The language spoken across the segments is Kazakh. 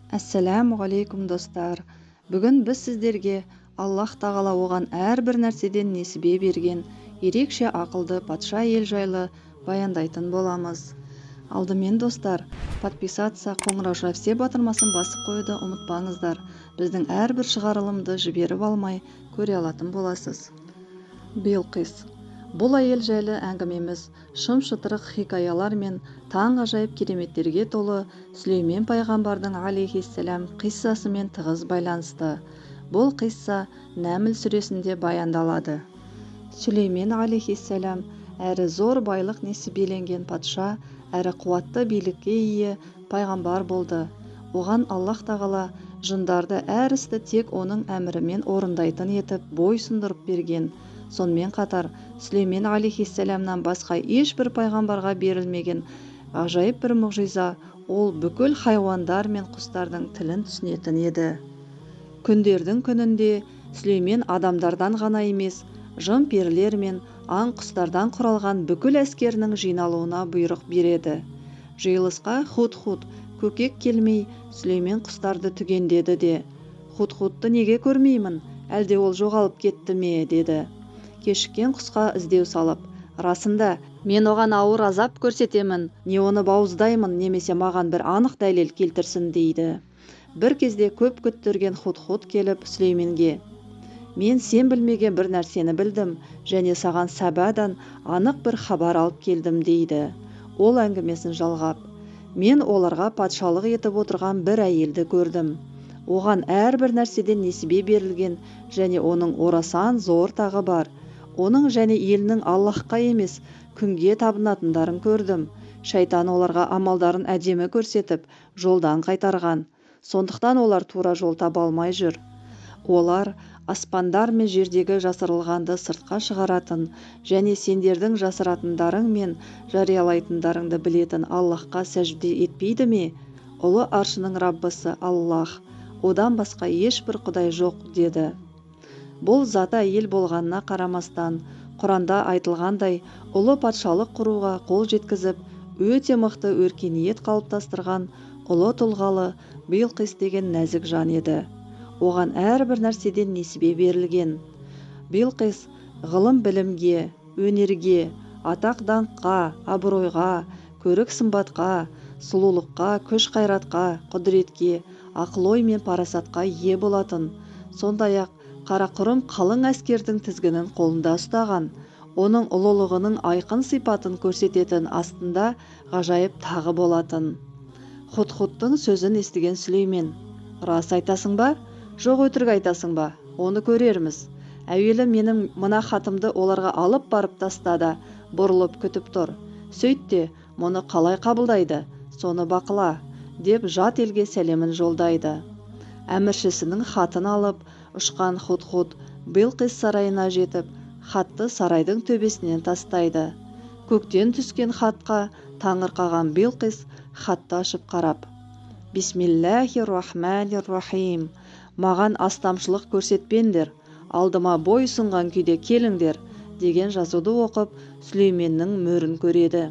Әссәләму алейкум достар. Бүгін біз сіздерге Аллах тағала оған әрбір нәрседен несібе берген ерекше ақылды патша ел жайлы баяндайтын боламыз. Алдымен достар, подписаться, қоңырау все батырмасын басып қоюды ұмытпаңыздар. Біздің әрбір шығарылымды жіберіп алмай көре алатын боласыз. Билқис. Бұл әйел жайлы әңгімеміз шым-шытырық хикаялар мен таңғажайып кереметтерге толы Сүлеймен пайғамбардың алейхиссалам қиссасымен тығыз байланысты. Бұл қисса Нәмл сүресінде баяндалады. Сүлеймен алейхиссалам әрі зор байлық несібеленген патша, әрі қуатты билікке ие пайғамбар болды. Оған Аллах тағала жындарды әр істі тек оның әмірімен орындайтын етіп бойсұндырып берген. Сонымен қатар Сүлеймен алейхиссаламнан басқа ешбір пайғамбарға берілмеген ғажайып бір мұғжиза, ол бүкіл хайуандар мен құстардың тілін түсінетін еді. Күндердің күнінде Сүлеймен адамдардан ғана емес, жын-перілер мен аң-құстардан құралған бүкіл әскерінің жиналуына бұйрық береді. Жиылысқа Худ-Худ көкек келмей Сүлеймен құстарды түгендеді де, Худ-Худты неге көрмеймін, әлде ол жоғалып кетті ме, деді. Кешіккен құсқа іздеу салып, расында мен оған ауыр азап көрсетемін, не оны бауыздаймын, немесе маған бір анық дәлел келтірсін, дейді. Бір кезде көп күттірген Худ-Худ келіп Сүлейменге: мен сен білмеген бір нәрсені білдім, және саған Сәбадан анық бір хабар алып келдім, дейді. Ол әңгімесін жалғап: мен оларға патшалық етіп отырған бір әйелді көрдім. Оған әрбір нәрседен несібе берілген, және оның орасан зор тағы бар. Оның және елінің Аллахқа емес, күнге табынатындарын көрдім. Шайтан оларға амалдарын әдемі көрсетіп, жолдан қайтарған. Сондықтан олар тура жол таба алмай жүр. Олар аспандар мен жердегі жасырылғанды сыртқа шығаратын, және сендердің жасыратындарың мен жариялайтындарыңды білетін Аллахқа сәжде етпейді ме? Ұлы аршының Раббысы Аллах, одан басқа ешбір құдай жоқ, деді. Бұл заты әйел болғанына қарамастан, Құранда айтылғандай, ұлы патшалық құруға қол жеткізіп, өте мықты өркениет қалыптастырған ұлы тұлғалы Билқис деген нәзік жан еді. Оған әрбір нәрседен несібе берілген. Билқис ғылым білімге, өнерге, атақ даңққа, абыройға, көрік сымбатқа, сұлулыққа, күш қайратқа, құдіретке, ақыл-ой мен парасатқа ие болатын. Сондай-ақ қарақұрым қалың әскердің тізгінін қолында ұстаған. Оның ұлылығының айқын сипатын көрсететін астында ғажайып тағы болатын. Худ-Худтың сөзін естіген Сүлеймен: рас айтасың ба? Жоқ өтірік айтасың ба? Оны көрерміз. Әуелі менің мына хатымды оларға алып барып тастада, бұрылып күтіп тұр. Сөйтте, мұны қалай қабылдайды, соны бақыла, деп жат елге сәлемін жолдайды. Әміршісінің хатын алып, ұшқан Худ-Худ Билқис сарайына жетіп, хатты сарайдың төбесінен тастайды. Көктен түскен хатқа таңырқаған Билқис хатты ашып қарап: Бисмиллахир-рахманир-рахим. Маған астамшылық көрсетпеңдер, алдыма бой сұнған күйде келіңдер, деген жазуды оқып, Сүлейменнің мөрін көреді.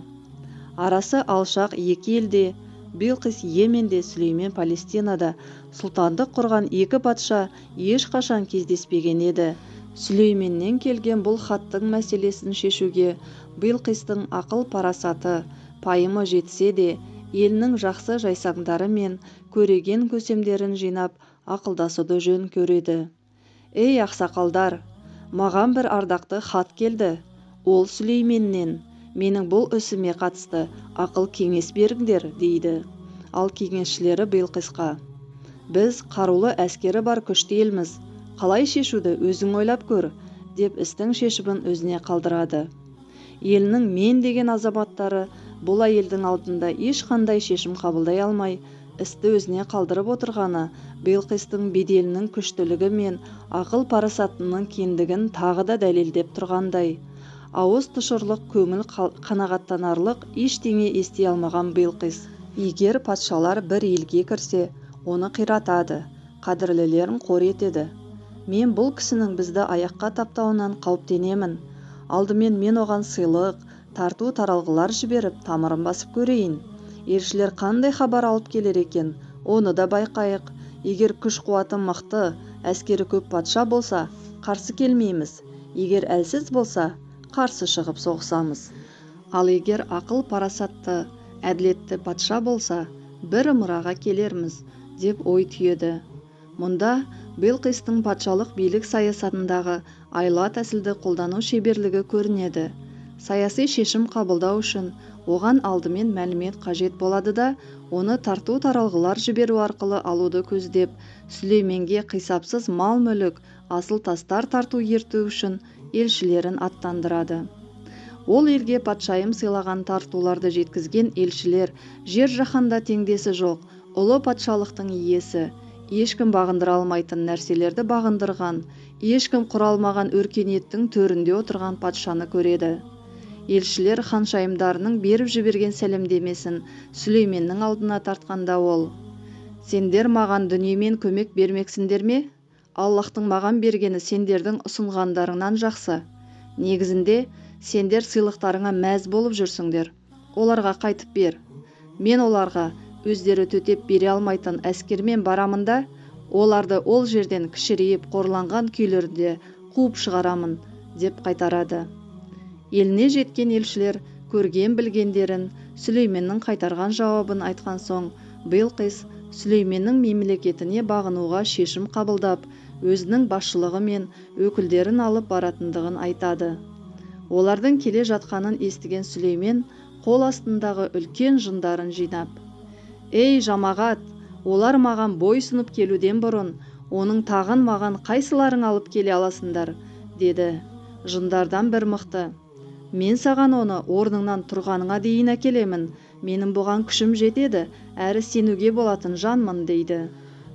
Арасы алшақ екі елде, Билқис Йеменде, Сүлеймен Палестинада, сұлтандық құрған екі патша ешқашан кездеспеген еді. Сүлейменнен келген бұл хаттың мәселесін шешуге Билқистың ақыл-парасаты, пайымы жетсе де, елінің жақсы жайсаңдары мен көреген көсемдерін жинап ақылдасуды жөн көреді. Ей ақсақалдар, маған бір ардақты хат келді. Ол Сүлейменнен. Менің бұл ісіме қатысты ақыл кеңес беріңдер, дейді. Ал кеңесшілері Билқисқа: біз қарулы әскері бар күшті елміз, қалай шешуді өзің ойлап көр, деп істің шешімін өзіне қалдырады. Елінің мен деген азаматтары бұл әйелдің алдында ешқандай шешім қабылдай алмай, істі өзіне қалдырып отырғаны Билқистың беделінің күштілігі мен ақыл-парасатының кеңдігін тағы да дәлелдеп тұрғандай. Ауыз тұшырлық, көңіл қанағаттанарлық ештеңе ести алмаған Билқис, егер патшалар бір елге кірсе, оны қиратады, қадірлілерін қор етеді. Мен бұл кісінің бізді аяққа таптауынан қауіптенемін. Алдымен мен оған сыйлық, тарту таралғылар жіберіп, тамырын басып көрейін. Елшілер қандай хабар алып келер екен, Оны да байқайық, егер күш қуаты мықты, әскері көп патша болса, қарсы келмейміз. Егер әлсіз болса, қарсы шығып соғысамыз. Ал егер ақыл парасатты, әділетті патша болса, бір ымыраға келерміз, деп ой түйеді. Мұнда Билқистың патшалық билік саясатындағы айла тәсілді қолдану шеберлігі көрінеді. Саяси шешім қабылдау үшін оған алдымен мәлімет қажет болады да, оны тарту таралғылар жіберу арқылы алуды көздеп, Сүлейменге қисапсыз мал-мүлік, асыл тастар тарту ерту үшін елшілерін аттандырады. Ол елге патшайым сыйлаған тартуларды жеткізген елшілер жер жаһанда теңдесі жоқ, ұлы патшалықтың иесі, ешкім бағындыра алмайтын нәрселерді бағындырған, ешкім құра алмаған өркениеттің төрінде отырған патшаны көреді. Елшілер ханшайымдарының беріп жіберген сәлемдемесін Сүлейменнің алдына тартқанда ол: «Сендер маған дүниемен көмек бермексіңдер ме? Аллахтың маған бергені сендердің ұсынғандарыңнан жақсы. Негізінде сендер сыйлықтарыңа мәз болып жүрсіңдер. Оларға қайтып бер. Мен оларға өздері төтеп бере алмайтын әскермен барамын да, оларды ол жерден кішірейіп қорланған күйлерде қуып шығарамын», деп қайтарады. Еліне жеткен елшілер көрген білгендерін, Сүлейменнің қайтарған жауабын айтқан соң, Билқис Сүлейменнің мемлекетіне бағынуға шешім қабылдап, өзінің басшылығы мен өкілдерін алып баратындығын айтады. Олардың келе жатқанын естіген Сүлеймен қол астындағы үлкен жындарын жинап: «Ей жамағат, олар маған бойсұнып келуден бұрын, оның тағын маған қайсыларың алып келе аласыңдар?» деді. Жындардан бір мықты: «Мен саған оны орныңнан тұрғаныңа дейін әкелемін. Менің бұған күшім жетеді, әрі сенуге болатын жанмын», дейді.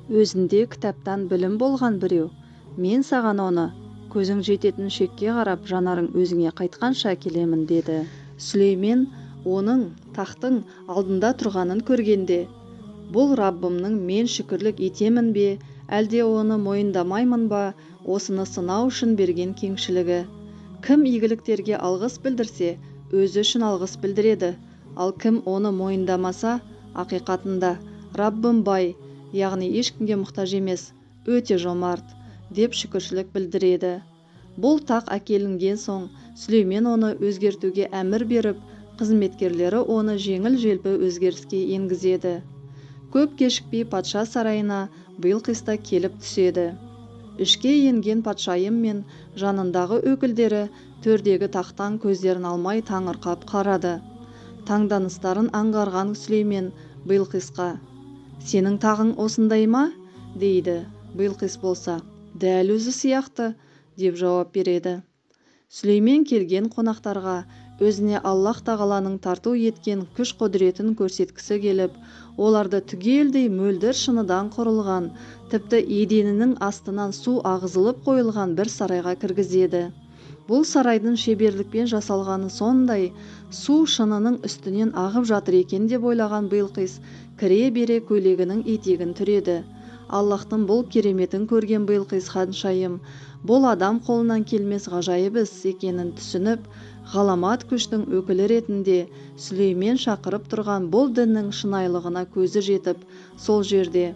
Өзінде кітаптан білім болған біреу: «Мен саған оны көзің жететін шекке қарап, жанарың өзіңе қайтқанша әкелемін», деді. Сүлеймен оның тақтың алдында тұрғанын көргенде: «Бұл Раббымның мен шүкірлік етемін бе, әлде оны мойындамаймын ба, осыны сынау үшін берген кеңшілігі. Кім игіліктерге алғыс білдірсе, өзі үшін алғыс білдіреді, ал кім оны мойындамаса, ақиқатында Раббым бай, яғни ешкімге мұқтаж емес, өте жомарт», деп шүкіршілік білдіреді. Бұл тақ әкелінген соң, Сүлеймен оны өзгертуге әмір беріп, қызметкерлері оны жеңіл-желпі өзгеріске енгізеді. Көп кешікпей патша сарайына Билқиста келіп түседі. Ішке енген патшайым мен жанындағы өкілдері төрдегі тақтан көздерін алмай таңырқап қарады. Таңданыстарын аңғарған Сүлеймен Билқисқа: «Сенің тағың осындай ма?» дейді. Билқис болса: «Дәл өзі сияқты», деп жауап береді. Сүлеймен келген қонақтарға өзіне Аллах тағаланың тарту еткен күш құдіретін көрсеткісі келіп, оларды түгелдей мөлдір шыныдан құрылған, тіпті еденінің астынан су ағызылып қойылған бір сарайға кіргізеді. Бұл сарайдың шеберлікпен жасалғаны сондай, су шынының үстінен ағып жатыр екен деп ойлаған Билқис кіре бере көйлегінің етегін түреді. Аллахтың бұл кереметін көрген Билқис ханшайым бұл адам қолынан келмес ғажайып іс екенін түсініп, ғаламат күштің өкілі ретінде Сүлеймен шақырып тұрған бұл діннің шынайылығына көзі жетіп, сол жерде: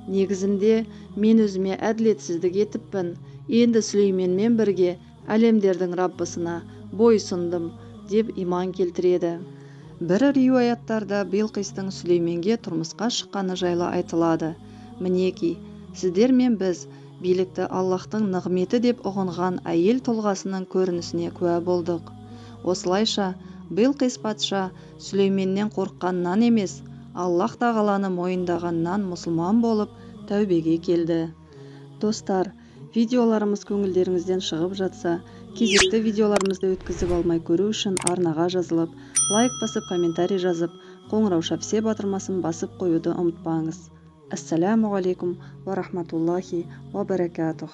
«Негізінде мен өзіме әділетсіздік етіппін, енді Сүлейменмен бірге әлемдердің Раббысына бойсұндым», деп иман келтіреді. Бір риуаяттарда Билқистың Сүлейменге тұрмысқа шыққаны жайлы айтылады. Мінеки, сіздер мен біз билікті Аллахтың нығметі деп ұғынған әйел тұлғасының көрінісіне куә болдық. Осылайша Билқис патша Сүлейменнен қорыққаннан емес, Аллах тағаланы мойындағаннан мұсылман болып тәубеге келді. Достар, видеоларымыз көңілдеріңізден шығып жатса, кезекті видеоларымызды өткізіп алмай көру үшін арнаға жазылып, лайк басып, комментарий жазып, қоңырау шапсе батырмасын басып қоюды ұмытпаңыз. Ассаламу алейкум ва рахматуллахи ва баракатух.